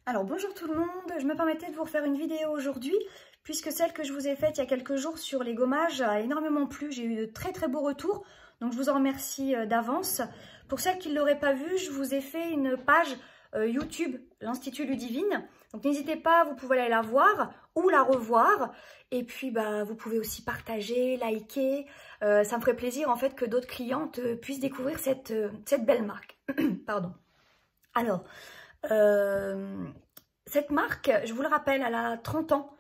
Alors bonjour tout le monde, je me permettais de vous refaire une vidéo aujourd'hui puisque celle que je vous ai faite il y a quelques jours sur les gommages a énormément plu, j'ai eu de très beaux retours, donc je vous en remercie d'avance. Pour celles qui ne l'auraient pas vu, je vous ai fait une page YouTube, l'Institut Ludivine, donc n'hésitez pas, vous pouvez aller la voir ou la revoir, et puis vous pouvez aussi partager, liker, ça me ferait plaisir en fait que d'autres clientes puissent découvrir cette belle marque. Pardon. Alors, cette marque, je vous le rappelle, elle a 30 ans.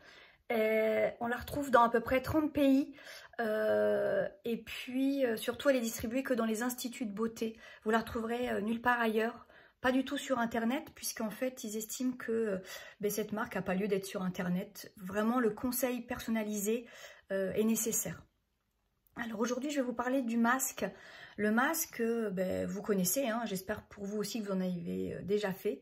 On la retrouve dans à peu près 30 pays. Et puis, surtout, elle est distribuée que dans les instituts de beauté. Vous la retrouverez nulle part ailleurs. Pas du tout sur Internet, puisqu'en fait, ils estiment que cette marque n'a pas lieu d'être sur Internet. Vraiment, le conseil personnalisé est nécessaire. Alors aujourd'hui, je vais vous parler du masque. Le masque, vous connaissez, hein, j'espère pour vous aussi que vous en avez déjà fait.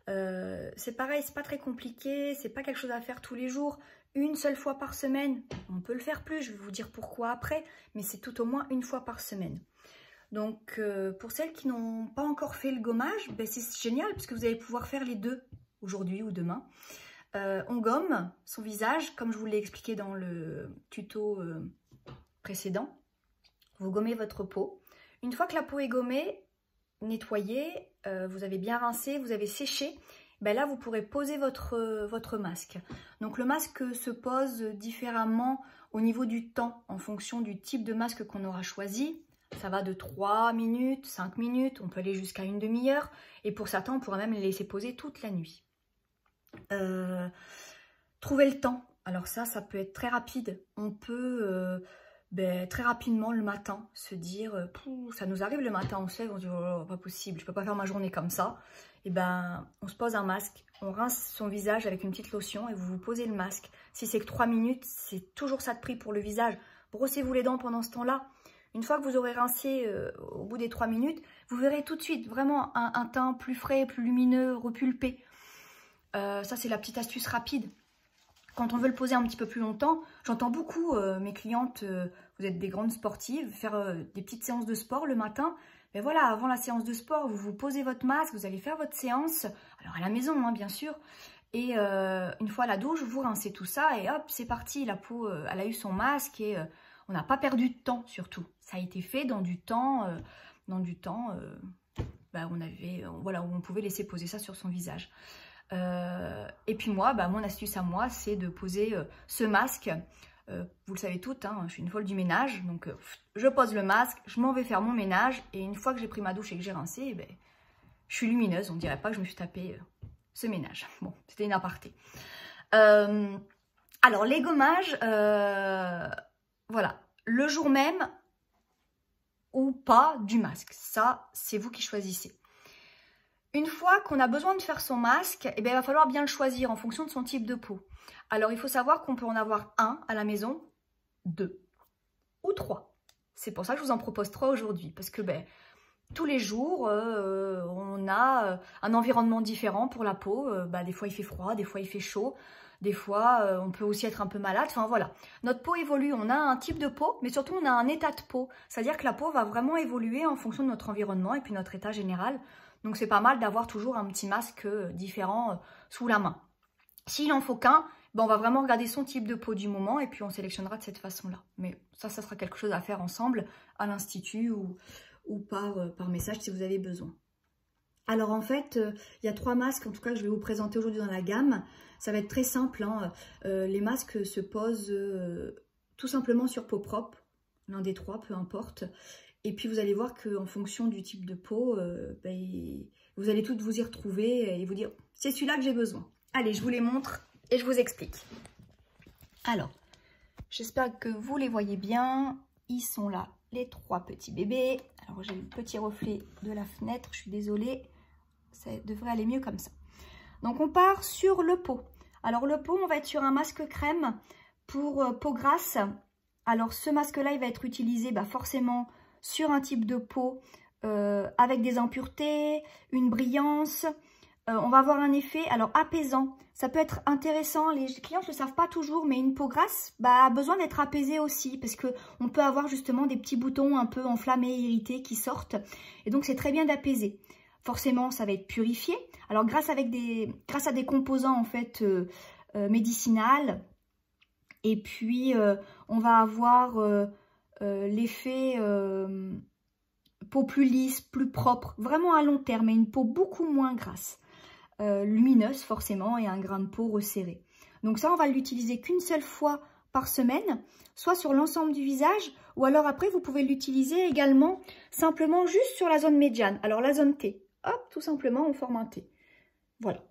C'est pareil, c'est pas très compliqué, c'est pas quelque chose à faire tous les jours. Une seule fois par semaine, on peut le faire plus, je vais vous dire pourquoi après, mais c'est tout au moins une fois par semaine. Donc pour celles qui n'ont pas encore fait le gommage, c'est génial parce que vous allez pouvoir faire les deux aujourd'hui ou demain. On gomme son visage, comme je vous l'ai expliqué dans le tuto précédent. Vous gommez votre peau. Une fois que la peau est gommée, nettoyée, vous avez bien rincé, vous avez séché, là vous pourrez poser votre masque. Donc le masque se pose différemment au niveau du temps en fonction du type de masque qu'on aura choisi. Ça va de 3 minutes, 5 minutes, on peut aller jusqu'à une demi-heure et pour certains on pourra même les laisser poser toute la nuit. Trouver le temps, alors ça peut être très rapide. On peut très rapidement le matin se dire, ça nous arrive le matin, on se lève, on se dit oh, pas possible, je peux pas faire ma journée comme ça. Et on se pose un masque, on rince son visage avec une petite lotion et vous vous posez le masque. Si c'est que 3 minutes, c'est toujours ça de prix pour le visage. Brossez-vous les dents pendant ce temps-là. Une fois que vous aurez rincé au bout des 3 minutes, vous verrez tout de suite vraiment un teint plus frais, plus lumineux, repulpé. Ça c'est la petite astuce rapide. Quand on veut le poser un petit peu plus longtemps, j'entends beaucoup mes clientes, vous êtes des grandes sportives, faire des petites séances de sport le matin. Mais voilà, avant la séance de sport, vous vous posez votre masque, vous allez faire votre séance, alors à la maison hein, bien sûr. Et une fois à la douche, vous rincez tout ça et hop, c'est parti. La peau, elle a eu son masque et on n'a pas perdu de temps surtout. Ça a été fait dans du temps, voilà, où on pouvait laisser poser ça sur son visage. Et puis moi, mon astuce à moi, c'est de poser ce masque. Vous le savez toutes, hein, je suis une folle du ménage. Donc je pose le masque, je m'en vais faire mon ménage. Et une fois que j'ai pris ma douche et que j'ai rincé, je suis lumineuse. On ne dirait pas que je me suis tapé ce ménage. Bon, c'était une aparté. Alors les gommages, voilà, le jour même ou pas du masque. Ça, c'est vous qui choisissez. Une fois qu'on a besoin de faire son masque, il va falloir bien le choisir en fonction de son type de peau. Alors, il faut savoir qu'on peut en avoir un à la maison, 2 ou 3. C'est pour ça que je vous en propose 3 aujourd'hui. Parce que tous les jours, on a un environnement différent pour la peau. Des fois, il fait froid, des fois, il fait chaud. Des fois, on peut aussi être un peu malade. Enfin, voilà. Notre peau évolue. On a un type de peau, mais surtout, on a un état de peau. C'est-à-dire que la peau va vraiment évoluer en fonction de notre environnement et puis notre état général. Donc, c'est pas mal d'avoir toujours un petit masque différent sous la main. S'il n'en faut qu'un, on va vraiment regarder son type de peau du moment et puis on sélectionnera de cette façon-là. Mais ça sera quelque chose à faire ensemble à l'institut ou par message si vous avez besoin. Alors, en fait, il y a 3 masques, en tout cas, que je vais vous présenter aujourd'hui dans la gamme. Ça va être très simple, hein. Les masques se posent tout simplement sur peau propre, l'un des 3, peu importe. Et puis, vous allez voir qu'en fonction du type de peau, vous allez toutes vous y retrouver et vous dire « c'est celui-là que j'ai besoin ». Allez, je vous les montre et je vous explique. Alors, j'espère que vous les voyez bien. Ils sont là, les 3 petits bébés. Alors, j'ai le petit reflet de la fenêtre, je suis désolée. Ça devrait aller mieux comme ça. Donc, on part sur le pot. Alors, le pot, on va être sur un masque crème pour peau grasse. Alors, ce masque-là, il va être utilisé forcément sur un type de peau avec des impuretés, une brillance. On va avoir un effet apaisant. Ça peut être intéressant, les clients ne le savent pas toujours, mais une peau grasse a besoin d'être apaisée aussi parce qu'on peut avoir justement des petits boutons un peu enflammés, irrités qui sortent. Et donc c'est très bien d'apaiser. forcément, ça va être purifié. Alors, grâce à des composants, en fait, médicinales. Et puis, on va avoir l'effet peau plus lisse, plus propre, vraiment à long terme, et une peau beaucoup moins grasse, lumineuse forcément, et un grain de peau resserré. Donc ça, on va l'utiliser qu'une seule fois par semaine, soit sur l'ensemble du visage, ou alors après, vous pouvez l'utiliser également simplement juste sur la zone médiane. Alors la zone T, hop, tout simplement, on forme un T. Voilà.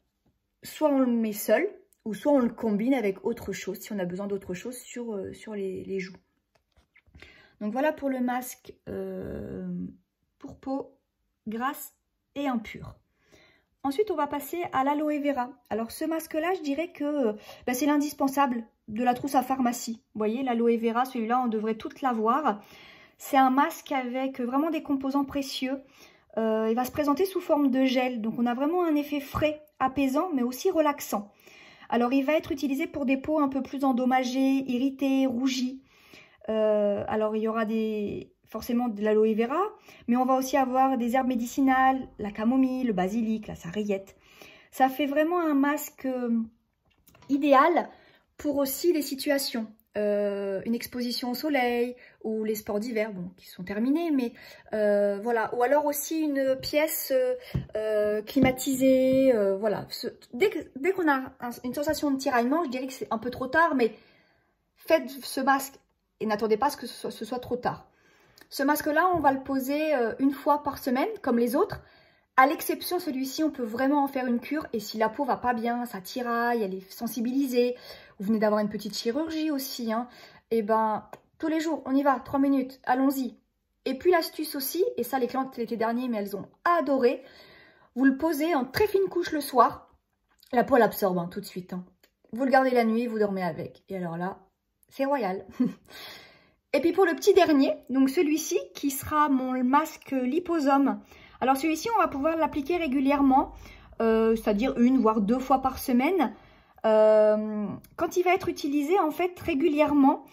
Soit on le met seul, ou soit on le combine avec autre chose, si on a besoin d'autre chose sur les joues. Donc voilà pour le masque pour peau grasse et impure. Ensuite, on va passer à l'aloe vera. Alors ce masque-là, je dirais que c'est l'indispensable de la trousse à pharmacie. Vous voyez, l'aloe vera, celui-là, on devrait toutes l'avoir. C'est un masque avec vraiment des composants précieux. Il va se présenter sous forme de gel. Donc on a vraiment un effet frais, apaisant, mais aussi relaxant. Alors, il va être utilisé pour des peaux un peu plus endommagées, irritées, rougies. Alors, il y aura forcément de l'aloe vera, mais on va aussi avoir des herbes médicinales, la camomille, le basilic, la sarriette. Ça fait vraiment un masque idéal pour aussi les situations. Une exposition au soleil ou les sports d'hiver, bon, qui sont terminés, mais voilà. Ou alors aussi une pièce climatisée, voilà. Dès qu'on a une sensation de tiraillement, je dirais que c'est un peu trop tard, mais faites ce masque et n'attendez pas à ce que ce soit trop tard. Ce masque-là, on va le poser une fois par semaine, comme les autres. À l'exception, celui-ci, on peut vraiment en faire une cure. Et si la peau va pas bien, ça tiraille, elle est sensibilisée, vous venez d'avoir une petite chirurgie aussi, hein, et ben, tous les jours, on y va, 3 minutes, allons-y. Et puis l'astuce aussi, et ça les clientes l'été dernier, mais elles ont adoré, vous le posez en très fine couche le soir. La peau l'absorbe hein, tout de suite. Hein. Vous le gardez la nuit, vous dormez avec. Et alors là, c'est royal. Et puis pour le petit dernier, donc celui-ci qui sera mon masque liposome. Alors celui-ci, on va pouvoir l'appliquer régulièrement, c'est-à-dire 1 voire 2 fois par semaine. Quand il va être utilisé en fait régulièrement,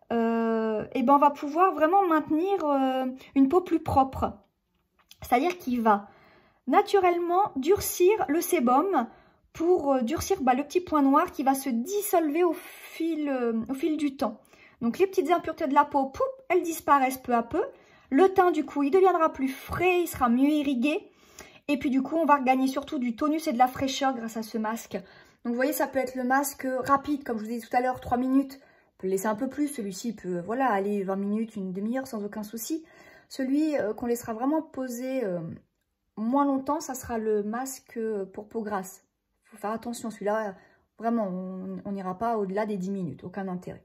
et ben on va pouvoir vraiment maintenir une peau plus propre. C'est-à-dire qu'il va naturellement durcir le sébum pour durcir le petit point noir qui va se dissolver au fil du temps. Donc les petites impuretés de la peau, pouf, elles disparaissent peu à peu. Le teint du coup, il deviendra plus frais, il sera mieux irrigué. Et puis du coup, on va regagner surtout du tonus et de la fraîcheur grâce à ce masque. Donc vous voyez, ça peut être le masque rapide, comme je vous ai dit tout à l'heure, 3 minutes. On peut le laisser un peu plus, celui-ci peut voilà, aller 20 minutes, une demi-heure sans aucun souci. Celui qu'on laissera vraiment poser moins longtemps, ça sera le masque pour peau grasse. Il faut faire attention, celui-là, vraiment, on n'ira pas au-delà des 10 minutes, aucun intérêt.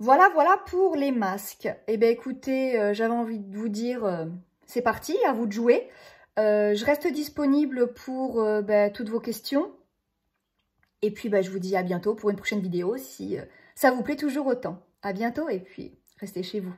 Voilà pour les masques. Eh bien écoutez, j'avais envie de vous dire, c'est parti, à vous de jouer. Je reste disponible pour toutes vos questions. Et puis je vous dis à bientôt pour une prochaine vidéo si ça vous plaît toujours autant. À bientôt et puis restez chez vous.